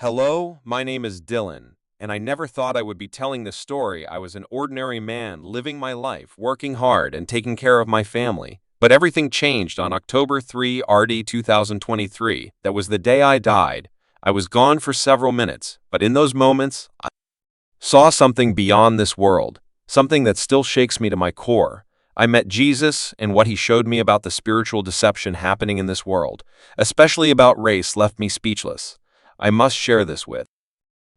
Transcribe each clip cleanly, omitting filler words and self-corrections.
Hello, my name is Dylan, and I never thought I would be telling this story. I was an ordinary man living my life, working hard, and taking care of my family. But everything changed on October 3, 2023. That was the day I died. I was gone for several minutes, but in those moments, I saw something beyond this world, something that still shakes me to my core. I met Jesus, and what he showed me about the spiritual deception happening in this world, especially about race, left me speechless. I must share this with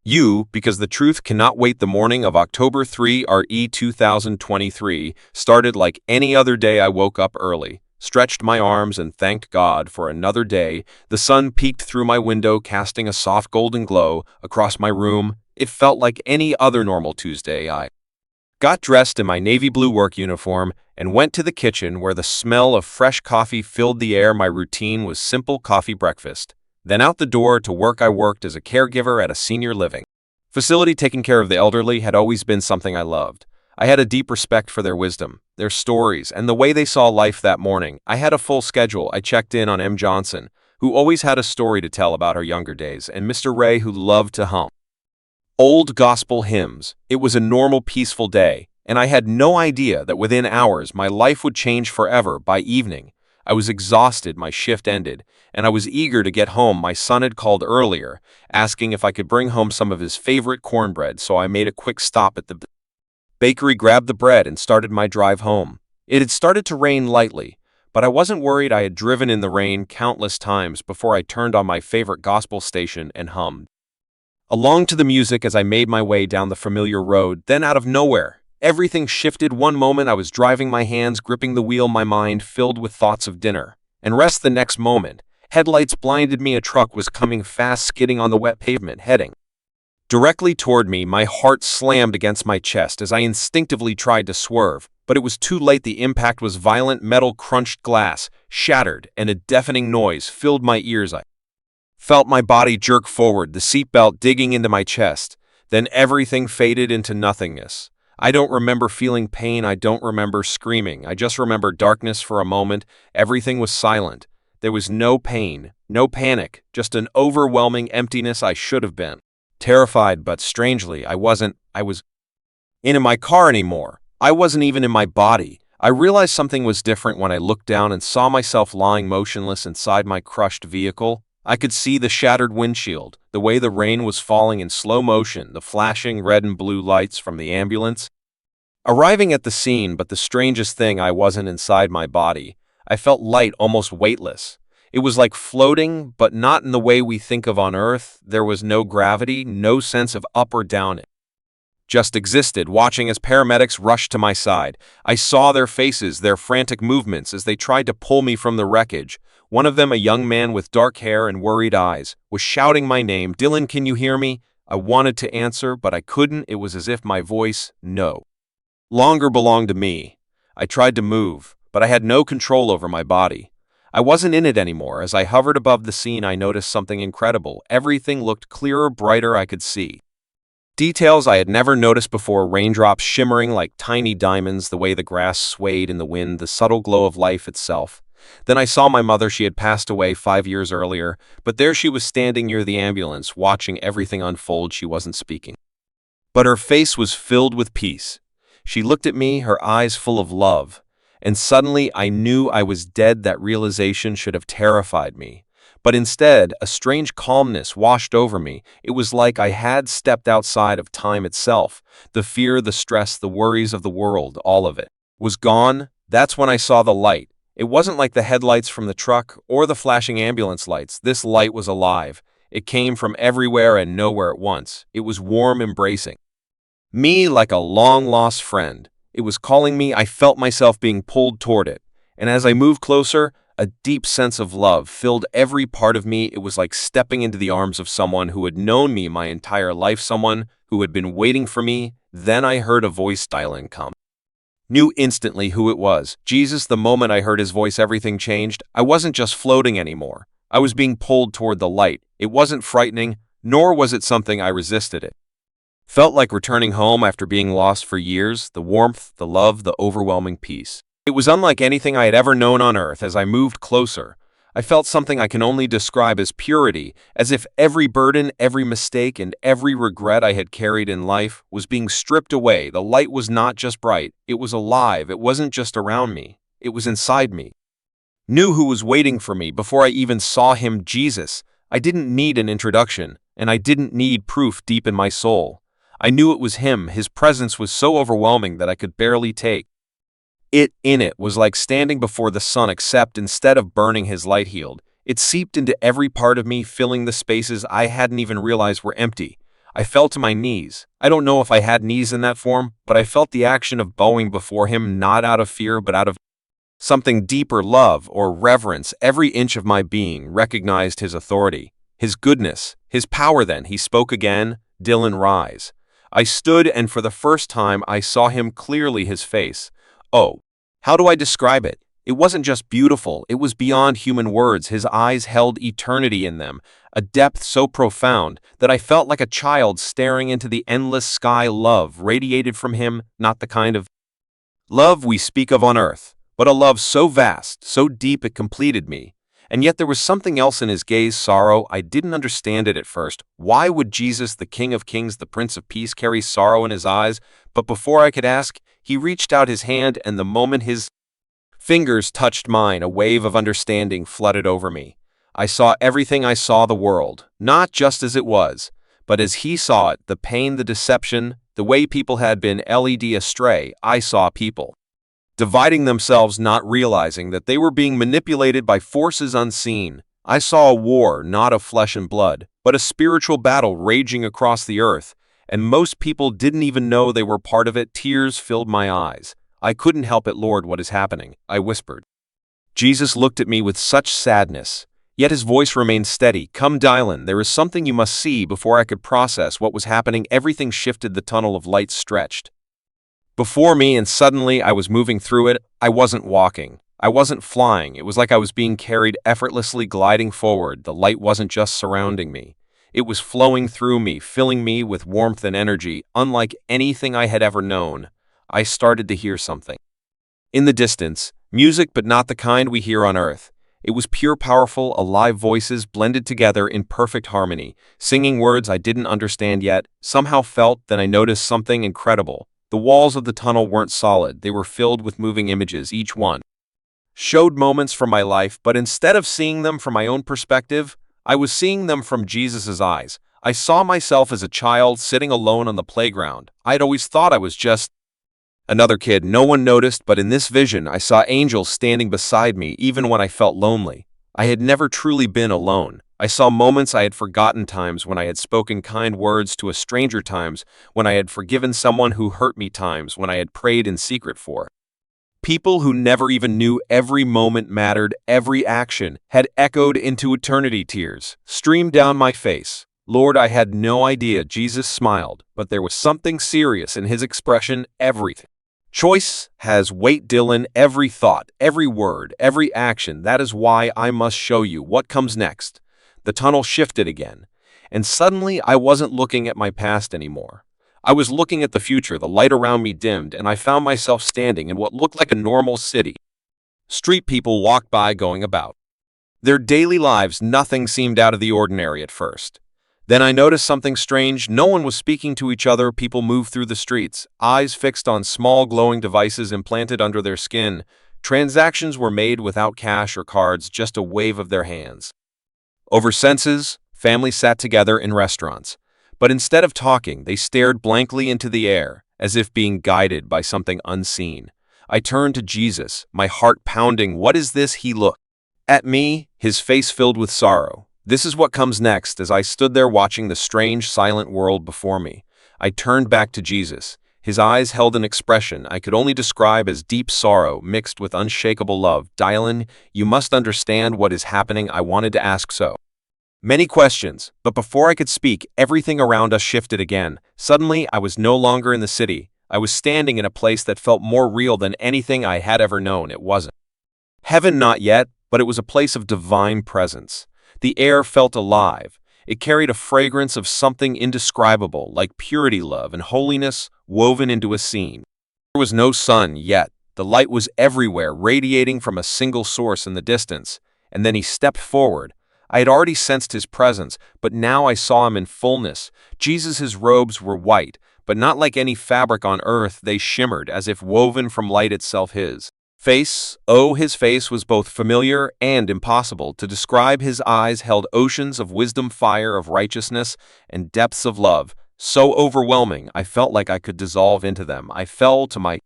you because the truth cannot wait. The morning of October 3, 2023 started like any other day. I woke up early, stretched my arms, and thanked God for another day. The sun peeked through my window, casting a soft golden glow across my room. It felt like any other normal Tuesday. I got dressed in my navy blue work uniform and went to the kitchen where the smell of fresh coffee filled the air. My routine was simple: coffee, breakfast. Then out the door to work. I worked as a caregiver at a senior living facility. Taking care of the elderly had always been something I loved. I had a deep respect for their wisdom, their stories, and the way they saw life. That morning, I had a full schedule. I checked in on M. Johnson, who always had a story to tell about her younger days, and Mr. Ray, who loved to hum old gospel hymns. It was a normal, peaceful day, and I had no idea that within hours my life would change forever. By evening, I was exhausted. My shift ended, and I was eager to get home. My son had called earlier, asking if I could bring home some of his favorite cornbread, so I made a quick stop at the bakery, grabbed the bread, and started my drive home. It had started to rain lightly, but I wasn't worried. I had driven in the rain countless times before. I turned on my favorite gospel station and hummed along to the music as I made my way down the familiar road. Then, out of nowhere, everything shifted. One moment I was driving, my hands gripping the wheel, my mind filled with thoughts of dinner and rest. The next moment, headlights blinded me. A truck was coming fast, skidding on the wet pavement, heading directly toward me. My heart slammed against my chest as I instinctively tried to swerve, but it was too late. The impact was violent. Metal crunched, glass shattered, and a deafening noise filled my ears. I felt my body jerk forward, the seatbelt digging into my chest. Then everything faded into nothingness. I don't remember feeling pain. I don't remember screaming. I just remember darkness. For a moment, everything was silent. There was no pain, no panic, just an overwhelming emptiness. I should have been terrified, but strangely, I wasn't. I was in my car anymore. I wasn't even in my body. I realized something was different when I looked down and saw myself lying motionless inside my crushed vehicle. I could see the shattered windshield, the way the rain was falling in slow motion, the flashing red and blue lights from the ambulance arriving at the scene. But the strangest thing, I wasn't inside my body. I felt light, almost weightless. It was like floating, but not in the way we think of on Earth. There was no gravity, no sense of up or down. It just existed, watching as paramedics rushed to my side. I saw their faces, their frantic movements as they tried to pull me from the wreckage. One of them, a young man with dark hair and worried eyes, was shouting my name. "Dylan, can you hear me?" I wanted to answer, but I couldn't. It was as if my voice no longer belonged to me. I tried to move, but I had no control over my body. I wasn't in it anymore. As I hovered above the scene, I noticed something incredible. Everything looked clearer, brighter. I could see details I had never noticed before: raindrops shimmering like tiny diamonds, the way the grass swayed in the wind, the subtle glow of life itself. Then I saw my mother. She had passed away 5 years earlier, but there she was standing near the ambulance, watching everything unfold. She wasn't speaking, but her face was filled with peace. She looked at me, her eyes full of love, and suddenly I knew I was dead. That realization should have terrified me, but instead, a strange calmness washed over me. It was like I had stepped outside of time itself. The fear, the stress, the worries of the world, all of it was gone. That's when I saw the light. It wasn't like the headlights from the truck or the flashing ambulance lights. This light was alive. It came from everywhere and nowhere at once. It was warm, embracing me like a long-lost friend. It was calling me. I felt myself being pulled toward it, and as I moved closer, a deep sense of love filled every part of me. It was like stepping into the arms of someone who had known me my entire life, someone who had been waiting for me. Then I heard a voice dialing come. Knew instantly who it was. Jesus. The moment I heard his voice, everything changed. I wasn't just floating anymore. I was being pulled toward the light. It wasn't frightening, nor was it something I resisted. It felt like returning home after being lost for years. The warmth, the love, the overwhelming peace. It was unlike anything I had ever known on Earth. As I moved closer, I felt something I can only describe as purity, as if every burden, every mistake, and every regret I had carried in life was being stripped away. The light was not just bright, it was alive. It wasn't just around me, it was inside me. Knew who was waiting for me before I even saw him, Jesus. I didn't need an introduction, and I didn't need proof deep in my soul. I knew it was him. His presence was so overwhelming that I could barely take it was like standing before the sun, except instead of burning, his light healed. It seeped into every part of me, filling the spaces I hadn't even realized were empty. I fell to my knees. I don't know if I had knees in that form, but I felt the action of bowing before him, not out of fear, but out of something deeper, love or reverence. Every inch of my being recognized his authority, his goodness, his power. Then he spoke again, "Dylan, rise." I stood, and for the first time I saw him clearly, his face. Oh, how do I describe it? It wasn't just beautiful, it was beyond human words. His eyes held eternity in them, a depth so profound that I felt like a child staring into the endless sky. Love radiated from him, not the kind of love we speak of on earth, but a love so vast, so deep it completed me. And yet there was something else in his gaze, sorrow. I didn't understand it at first. Why would Jesus, the King of Kings, the Prince of Peace, carry sorrow in his eyes? But before I could ask, he reached out his hand, and the moment his fingers touched mine, a wave of understanding flooded over me. I saw everything. I saw the world, not just as it was, but as he saw it, the pain, the deception, the way people had been led astray. I saw people dividing themselves, not realizing that they were being manipulated by forces unseen. I saw a war, not of flesh and blood, but a spiritual battle raging across the earth, and most people didn't even know they were part of it. Tears filled my eyes. I couldn't help it. "Lord, what is happening?" I whispered. Jesus looked at me with such sadness, yet his voice remained steady. "Come, Dylan, there is something you must see." Before I could process what was happening, everything shifted. The tunnel of light stretched before me, and suddenly I was moving through it. I wasn't walking. I wasn't flying. It was like I was being carried effortlessly, gliding forward. The light wasn't just surrounding me. It was flowing through me, filling me with warmth and energy, unlike anything I had ever known. I started to hear something in the distance, music, but not the kind we hear on earth. It was pure, powerful, alive voices blended together in perfect harmony, singing words I didn't understand yet, somehow felt. Then I noticed something incredible. The walls of the tunnel weren't solid. They were filled with moving images. Each one showed moments from my life, but instead of seeing them from my own perspective, I was seeing them from Jesus's eyes. I saw myself as a child sitting alone on the playground. I'd always thought I was just another kid no one noticed, but in this vision I saw angels standing beside me even when I felt lonely. I had never truly been alone. I saw moments I had forgotten, times when I had spoken kind words to a stranger, times when I had forgiven someone who hurt me, times when I had prayed in secret for people who never even knew. Every moment mattered. Every action had echoed into eternity. Tears streamed down my face. "Lord, I had no idea." Jesus smiled, but there was something serious in his expression. "Everything choice has weight, Dylan. Every thought, every word, every action. That is why I must show you what comes next." The tunnel shifted again, and suddenly I wasn't looking at my past anymore. I was looking at the future. The light around me dimmed, and I found myself standing in what looked like a normal city. Street people walked by, going about their daily lives. Nothing seemed out of the ordinary at first. Then I noticed something strange. No one was speaking to each other. People moved through the streets, eyes fixed on small glowing devices implanted under their skin. Transactions were made without cash or cards, just a wave of their hands over senses. Families sat together in restaurants, but instead of talking, they stared blankly into the air, as if being guided by something unseen. I turned to Jesus, my heart pounding. "What is this?" He looked at me, his face filled with sorrow. "This is what comes next." As I stood there watching the strange, silent world before me, I turned back to Jesus. His eyes held an expression I could only describe as deep sorrow mixed with unshakable love. "Dylan, you must understand what is happening." I wanted to ask so many questions, but before I could speak, everything around us shifted again. Suddenly, I was no longer in the city. I was standing in a place that felt more real than anything I had ever known. It wasn't heaven, not yet, but it was a place of divine presence. The air felt alive. It carried a fragrance of something indescribable, like purity, love, and holiness woven into a scene. There was no sun yet. The light was everywhere, radiating from a single source in the distance, and then he stepped forward. I had already sensed his presence, but now I saw him in fullness. Jesus' robes were white, but not like any fabric on earth. They shimmered, as if woven from light itself. His his face was both familiar and impossible to describe. His eyes held oceans of wisdom, fire of righteousness, and depths of love, so overwhelming I felt like I could dissolve into them. I fell to my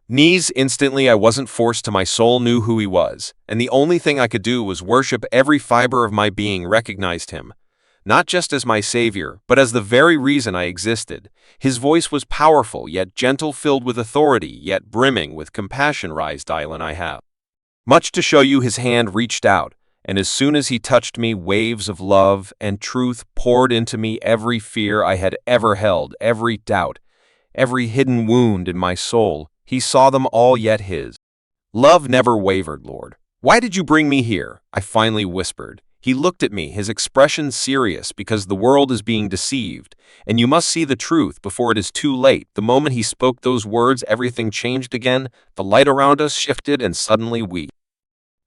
knees instantly. I wasn't forced to. My soul knew who he was, and the only thing I could do was worship. Every fiber of my being recognized him, not just as my savior, but as the very reason I existed. His voice was powerful, yet gentle, filled with authority, yet brimming with compassion. Rise, Dylan, I have much to show you. His hand reached out, and as soon as he touched me, waves of love and truth poured into me. Every fear I had ever held, every doubt, every hidden wound in my soul, he saw them all, yet his love never wavered. Lord, why did you bring me here? I finally whispered. He looked at me, his expression serious, because the world is being deceived, and you must see the truth before it is too late. The moment he spoke those words, everything changed again. The light around us shifted, and suddenly we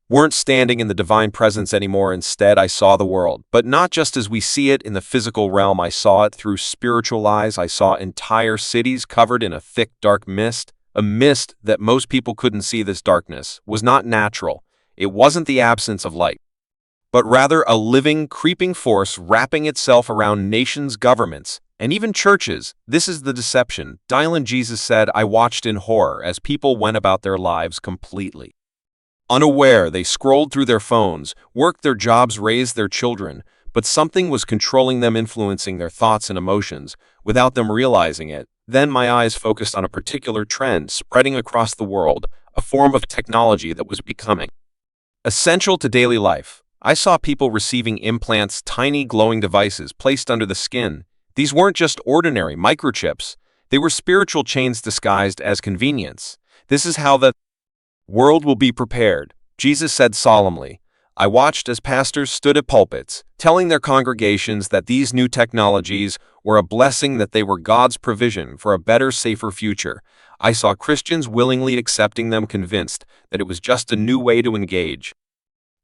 weren't standing in the divine presence anymore. Instead, I saw the world, but not just as we see it in the physical realm. I saw it through spiritual eyes. I saw entire cities covered in a thick, dark mist, a mist that most people couldn't see. This darkness was not natural. It wasn't the absence of light, but rather a living, creeping force wrapping itself around nations, governments, and even churches. This is the deception. Dylan, Jesus said. I watched in horror as people went about their lives completely unaware. They scrolled through their phones, worked their jobs, raised their children, but something was controlling them, influencing their thoughts and emotions without them realizing it. Then my eyes focused on a particular trend spreading across the world, a form of technology that was becoming essential to daily life. I saw people receiving implants, tiny glowing devices placed under the skin. These weren't just ordinary microchips. They were spiritual chains disguised as convenience. This is how the world will be prepared, Jesus said solemnly. I watched as pastors stood at pulpits, telling their congregations that these new technologies were a blessing, that they were God's provision for a better, safer future. I saw Christians willingly accepting them, convinced that it was just a new way to engage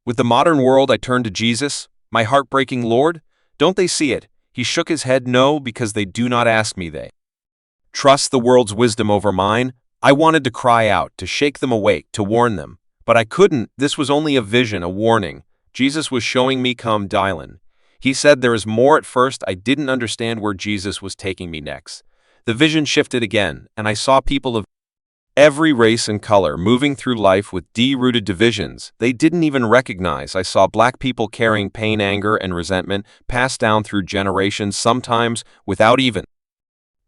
with the modern world. I turned to Jesus, my heartbreaking Lord. Don't they see it? He shook his head. No, because they do not ask me. They trust the world's wisdom over mine. I wanted to cry out, to shake them awake, to warn them, but I couldn't. This was only a vision, a warning. Jesus was showing me, come, Dylan. He said there is more. At first, I didn't understand where Jesus was taking me next. The vision shifted again, and I saw people of every race and color moving through life with deep-rooted divisions they didn't even recognize. I saw Black people carrying pain, anger, and resentment passed down through generations, sometimes without even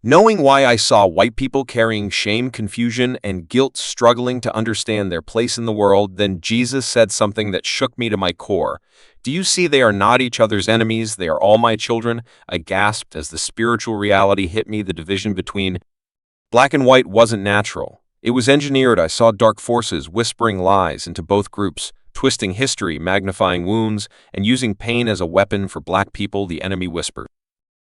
knowing why. I saw white people carrying shame, confusion, and guilt, struggling to understand their place in the world. Then Jesus said something that shook me to my core. Do you see? They are not each other's enemies. They are all my children. I gasped as the spiritual reality hit me. The division between black and white wasn't natural. It was engineered. I saw dark forces whispering lies into both groups, twisting history, magnifying wounds, and using pain as a weapon for Black people. The enemy whispered,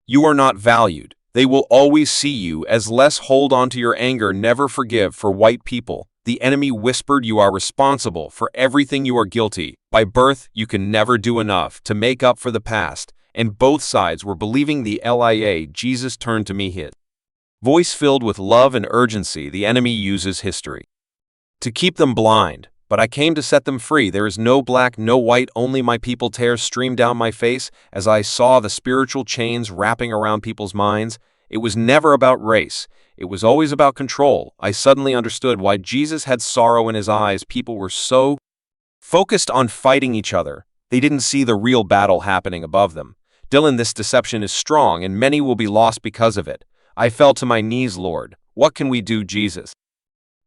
you are not valued. They will always see you as less. Hold on to your anger. Never forgive. For white people, the enemy whispered, you are responsible for everything. You are guilty. By birth, you can never do enough to make up for the past. And both sides were believing the lie. Jesus turned to me, his voice filled with love and urgency. The enemy uses history to keep them blind, but I came to set them free. There is no black, no white, only my people. Tears streamed down my face as I saw the spiritual chains wrapping around people's minds. It was never about race. It was always about control. I suddenly understood why Jesus had sorrow in his eyes. People were so focused on fighting each other, they didn't see the real battle happening above them. Dylan, this deception is strong, and many will be lost because of it. I fell to my knees. Lord, what can we do? Jesus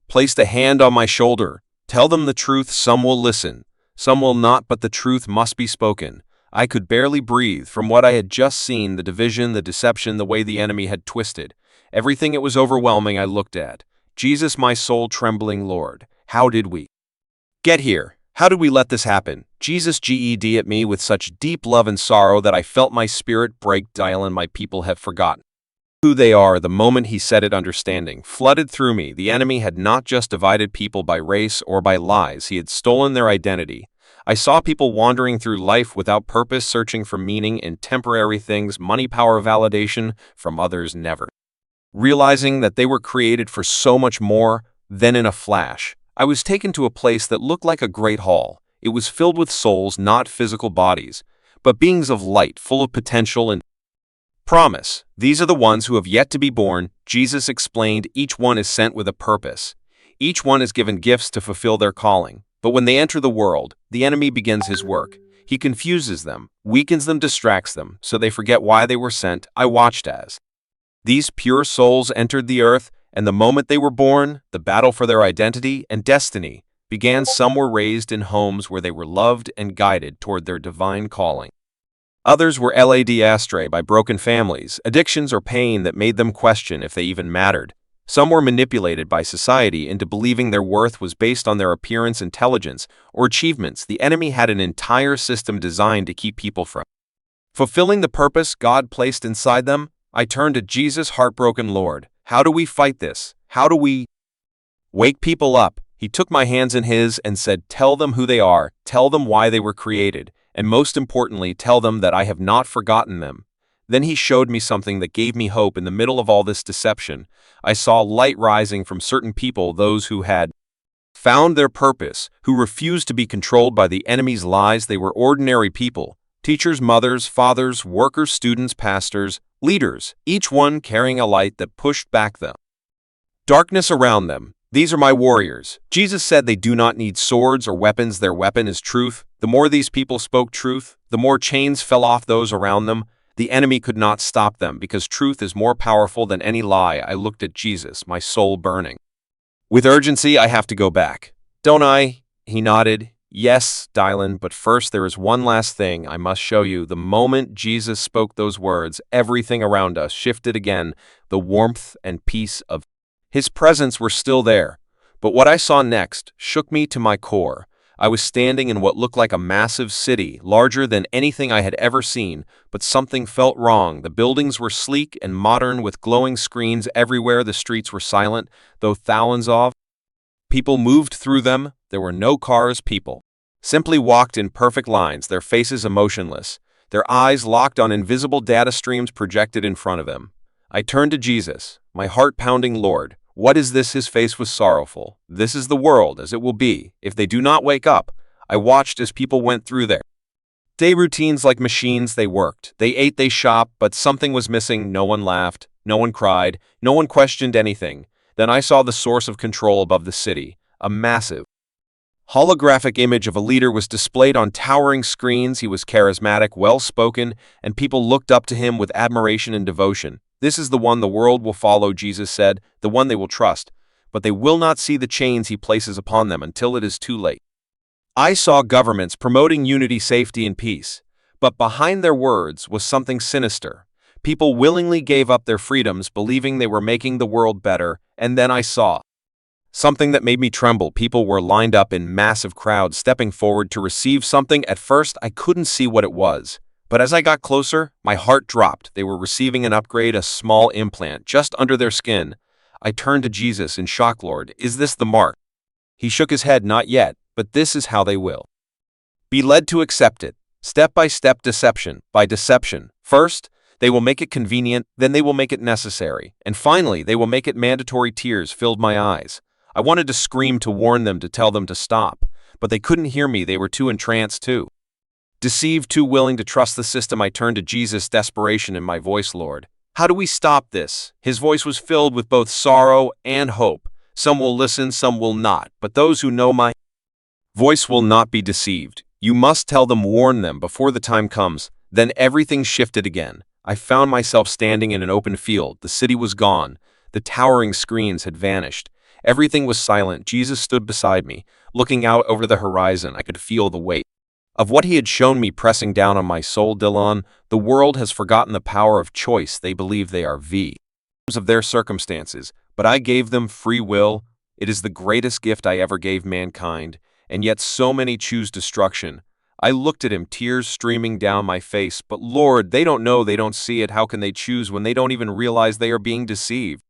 placed a hand on my shoulder. Tell them the truth. Some will listen, some will not, but the truth must be spoken. I could barely breathe from what I had just seen, the division, the deception, the way the enemy had twisted everything. It was overwhelming. I looked at Jesus, my soul trembling. Lord, how did we get here? How did we let this happen? Jesus GED at me with such deep love and sorrow that I felt my spirit break. Dylan, my people have forgotten who they are. The moment he said it, understanding flooded through me. The enemy had not just divided people by race or by lies. He had stolen their identity. I saw people wandering through life without purpose, searching for meaning in temporary things, money, power, validation from others, never realizing that they were created for so much more. Then in a flash, I was taken to a place that looked like a great hall. It was filled with souls, not physical bodies, but beings of light, full of potential and promise. These are the ones who have yet to be born. Jesus explained, each one is sent with a purpose. Each one is given gifts to fulfill their calling. But when they enter the world, the enemy begins his work. He confuses them, weakens them, distracts them, so they forget why they were sent. I watched as these pure souls entered the earth, and the moment they were born, the battle for their identity and destiny began. Some were raised in homes where they were loved and guided toward their divine calling. Others were led astray by broken families, addictions, or pain that made them question if they even mattered. Some were manipulated by society into believing their worth was based on their appearance, intelligence, or achievements. The enemy had an entire system designed to keep people from fulfilling the purpose God placed inside them. I turned to Jesus, heartbroken. Lord, how do we fight this? How do we wake people up? He took my hands in his and said, tell them who they are, tell them why they were created, and most importantly, tell them that I have not forgotten them. Then he showed me something that gave me hope. In the middle of all this deception, I saw light rising from certain people, those who had found their purpose, who refused to be controlled by the enemy's lies. They were ordinary people, teachers, mothers, fathers, workers, students, pastors, leaders, each one carrying a light that pushed back the darkness around them. These are my warriors. Jesus said they do not need swords or weapons. Their weapon is truth. The more these people spoke truth, the more chains fell off those around them. The enemy could not stop them because truth is more powerful than any lie. I looked at Jesus, my soul burning with urgency. I have to go back, don't I? He nodded. Yes, Dylan, but first there is one last thing I must show you. The moment Jesus spoke those words, everything around us shifted again. The warmth and peace of his presence were still there. But what I saw next shook me to my core. I was standing in what looked like a massive city, larger than anything I had ever seen, but something felt wrong. The buildings were sleek and modern with glowing screens everywhere. The streets were silent, though thousands of people moved through them. There were no cars. People simply walked in perfect lines, their faces emotionless, their eyes locked on invisible data streams projected in front of them. I turned to Jesus, my heart pounding. Lord, what is this? His face was sorrowful. This is the world as it will be if they do not wake up. I watched as people went through their day routines like machines. They worked, they ate, they shopped, but something was missing. No one laughed, no one cried, no one questioned anything. Then I saw the source of control above the city. A massive holographic image of a leader was displayed on towering screens. He was charismatic, well-spoken, and people looked up to him with admiration and devotion. This is the one the world will follow, Jesus said, the one they will trust, but they will not see the chains he places upon them until it is too late. I saw governments promoting unity, safety, and peace, but behind their words was something sinister. People willingly gave up their freedoms, believing they were making the world better, and then I saw something that made me tremble. People were lined up in massive crowds, stepping forward to receive something. At first, I couldn't see what it was. But as I got closer, my heart dropped. They were receiving an upgrade, a small implant, just under their skin. I turned to Jesus in shock. Lord, is this the mark? He shook his head. Not yet, but this is how they will be led to accept it. Step by step, deception by deception. First, they will make it convenient, then they will make it necessary, and finally, they will make it mandatory. Tears filled my eyes. I wanted to scream, to warn them, to tell them to stop, but they couldn't hear me. They were too entranced, too deceived, too willing to trust the system. I turned to Jesus, desperation in my voice. Lord, how do we stop this? His voice was filled with both sorrow and hope. Some will listen, some will not, but those who know my voice will not be deceived. You must tell them, warn them before the time comes. Then everything shifted again. I found myself standing in an open field. The city was gone. The towering screens had vanished. Everything was silent. Jesus stood beside me, looking out over the horizon. I could feel the weight of what he had shown me pressing down on my soul. Dylan, the world has forgotten the power of choice. They believe they are victims of their circumstances, but I gave them free will. It is the greatest gift I ever gave mankind, and yet so many choose destruction. I looked at him, tears streaming down my face. But Lord, they don't know, they don't see it. How can they choose when they don't even realize they are being deceived?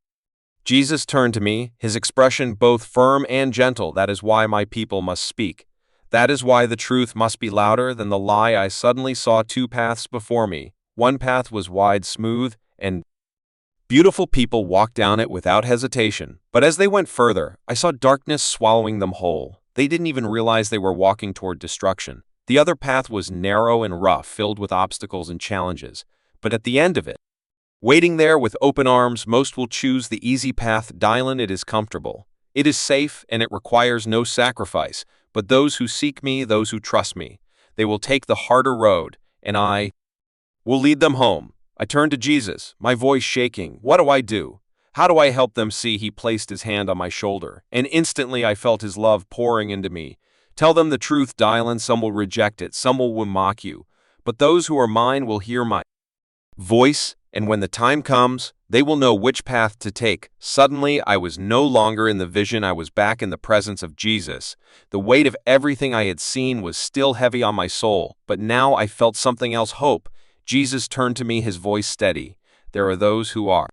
Jesus turned to me, his expression both firm and gentle. That is why my people must speak. That is why the truth must be louder than the lie. I suddenly saw two paths before me. One path was wide, smooth, and beautiful people walked down it without hesitation. But as they went further, I saw darkness swallowing them whole. They didn't even realize they were walking toward destruction. The other path was narrow and rough, filled with obstacles and challenges. But at the end of it, waiting there with open arms, most will choose the easy path. Dylan, it is comfortable. It is safe, and it requires no sacrifice. But those who seek me, those who trust me, they will take the harder road, and I will lead them home. I turned to Jesus, my voice shaking. What do I do? How do I help them see? He placed his hand on my shoulder, and instantly I felt his love pouring into me. Tell them the truth, Dylan. Some will reject it, some will mock you. But those who are mine will hear my voice, and when the time comes, they will know which path to take. Suddenly, I was no longer in the vision. I was back in the presence of Jesus. The weight of everything I had seen was still heavy on my soul, but now I felt something else, hope. Jesus turned to me, his voice steady. There are those who are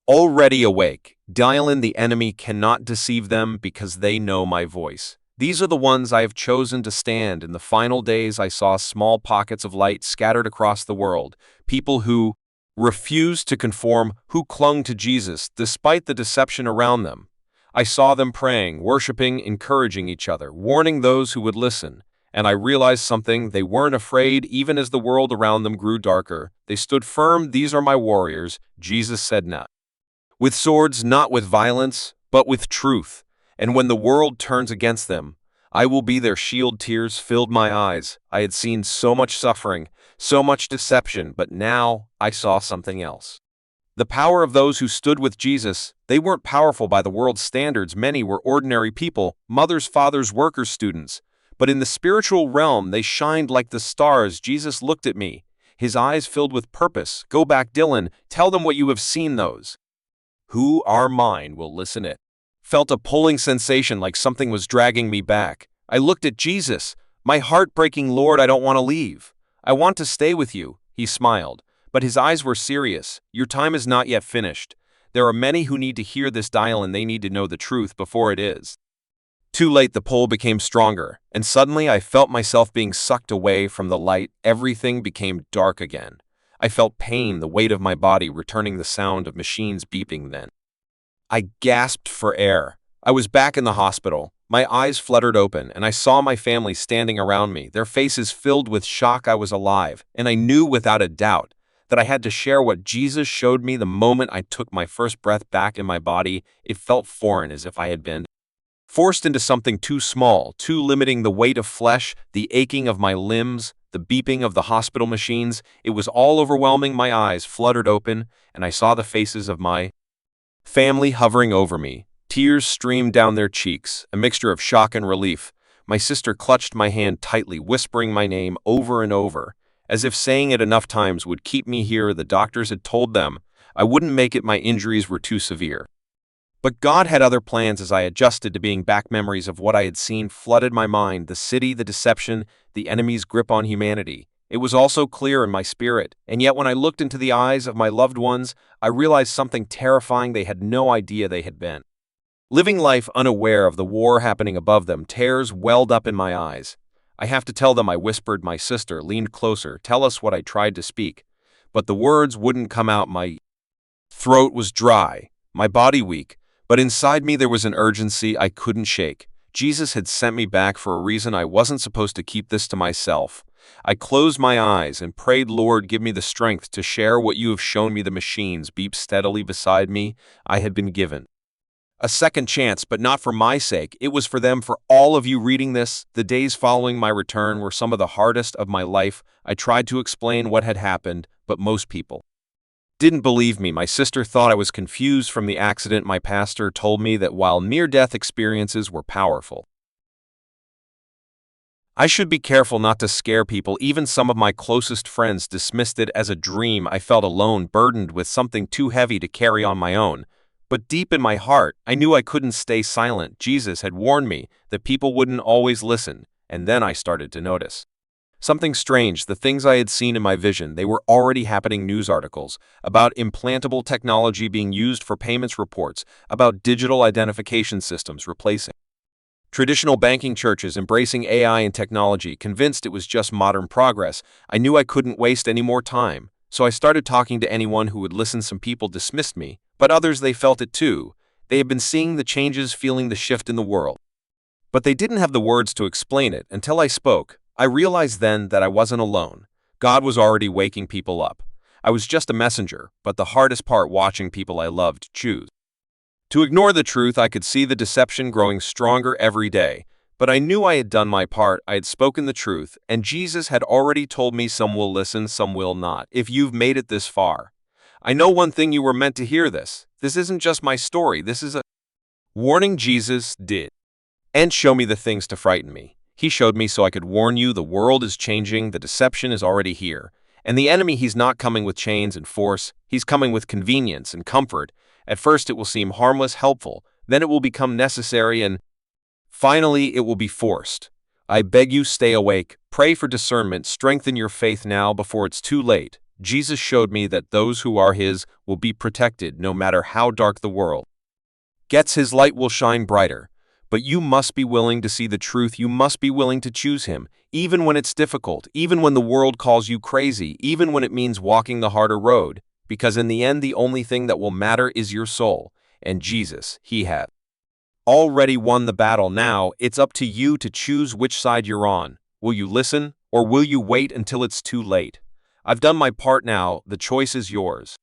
already awake. Dylan, the enemy cannot deceive them because they know my voice. These are the ones I have chosen to stand. In the final days, I saw small pockets of light scattered across the world. People who refused to conform, who clung to Jesus despite the deception around them. I saw them praying, worshiping, encouraging each other, warning those who would listen. And I realized something. They weren't afraid. Even as the world around them grew darker, they stood firm. These are my warriors, Jesus said, not with swords, not with violence, but with truth. And when the world turns against them, I will be their shield. Tears filled my eyes. I had seen so much suffering, so much deception, but now I saw something else. The power of those who stood with Jesus. They weren't powerful by the world's standards. Many were ordinary people, mothers, fathers, workers, students. But in the spiritual realm, they shined like the stars. Jesus looked at me, his eyes filled with purpose. Go back, Dylan. Tell them what you have seen. Those who are mine will listen. It felt a pulling sensation, like something was dragging me back. I looked at Jesus, my heart breaking. Lord, I don't want to leave. I want to stay with you. He smiled, but his eyes were serious. Your time is not yet finished. There are many who need to hear this, Dylan. They need to know the truth before it is too late. The pull became stronger, and suddenly I felt myself being sucked away from the light. Everything became dark again. I felt pain, the weight of my body returning, the sound of machines beeping. Then I gasped for air. I was back in the hospital. My eyes fluttered open, and I saw my family standing around me, their faces filled with shock. I was alive, and I knew without a doubt that I had to share what Jesus showed me. The moment I took my first breath back in my body, it felt foreign, as if I had been forced into something too small, too limiting. The weight of flesh, the aching of my limbs, the beeping of the hospital machines, it was all overwhelming. My eyes fluttered open, and I saw the faces of my family hovering over me. Tears streamed down their cheeks, a mixture of shock and relief. My sister clutched my hand tightly, whispering my name over and over, as if saying it enough times would keep me here. The doctors had told them I wouldn't make it. My injuries were too severe. But God had other plans. As I adjusted to being back, memories of what I had seen flooded my mind. The city, the deception, the enemy's grip on humanity. It was also clear in my spirit. And yet when I looked into the eyes of my loved ones, I realized something terrifying. They had no idea they had been living life unaware of the war happening above them. Tears welled up in my eyes. I have to tell them, I whispered. My sister leaned closer. Tell us what. I tried to speak, but the words wouldn't come out. My throat was dry, my body weak. But inside me there was an urgency I couldn't shake. Jesus had sent me back for a reason. I wasn't supposed to keep this to myself. I closed my eyes and prayed, Lord, give me the strength to share what you have shown me. The machines beeped steadily beside me. I had been given a second chance, but not for my sake. It was for them, for all of you reading this. The days following my return were some of the hardest of my life. I tried to explain what had happened, but most people didn't believe me. My sister thought I was confused from the accident. My pastor told me that while near-death experiences were powerful, I should be careful not to scare people. Even some of my closest friends dismissed it as a dream. I felt alone, burdened with something too heavy to carry on my own. But deep in my heart, I knew I couldn't stay silent. Jesus had warned me that people wouldn't always listen, and then I started to notice something strange. The things I had seen in my vision, they were already happening. News articles about implantable technology being used for payments, reports about digital identification systems replacing Traditional banking churches embracing AI and technology, convinced it was just modern progress. I knew I couldn't waste any more time, so I started talking to anyone who would listen. Some people dismissed me, but others, they felt it too. They had been seeing the changes, feeling the shift in the world. But they didn't have the words to explain it until I spoke. I realized then that I wasn't alone. God was already waking people up. I was just a messenger, but the hardest part, watching people I loved choose to ignore the truth. I could see the deception growing stronger every day, but I knew I had done my part. I had spoken the truth, and Jesus had already told me some will listen, some will not. If you've made it this far, I know one thing: you were meant to hear this. This isn't just my story, this is a warning. Jesus did and show me the things to frighten me. He showed me so I could warn you. The world is changing, the deception is already here. And the enemy, he's not coming with chains and force, he's coming with convenience and comfort. At first it will seem harmless, helpful, then it will become necessary, and finally it will be forced. I beg you, stay awake, pray for discernment, strengthen your faith now before it's too late. Jesus showed me that those who are his will be protected no matter how dark the world gets. His light will shine brighter. But you must be willing to see the truth. You must be willing to choose him, even when it's difficult, even when the world calls you crazy, even when it means walking the harder road. Because in the end, the only thing that will matter is your soul. And Jesus, he had already won the battle. Now, it's up to you to choose which side you're on. Will you listen, or will you wait until it's too late? I've done my part now. The choice is yours.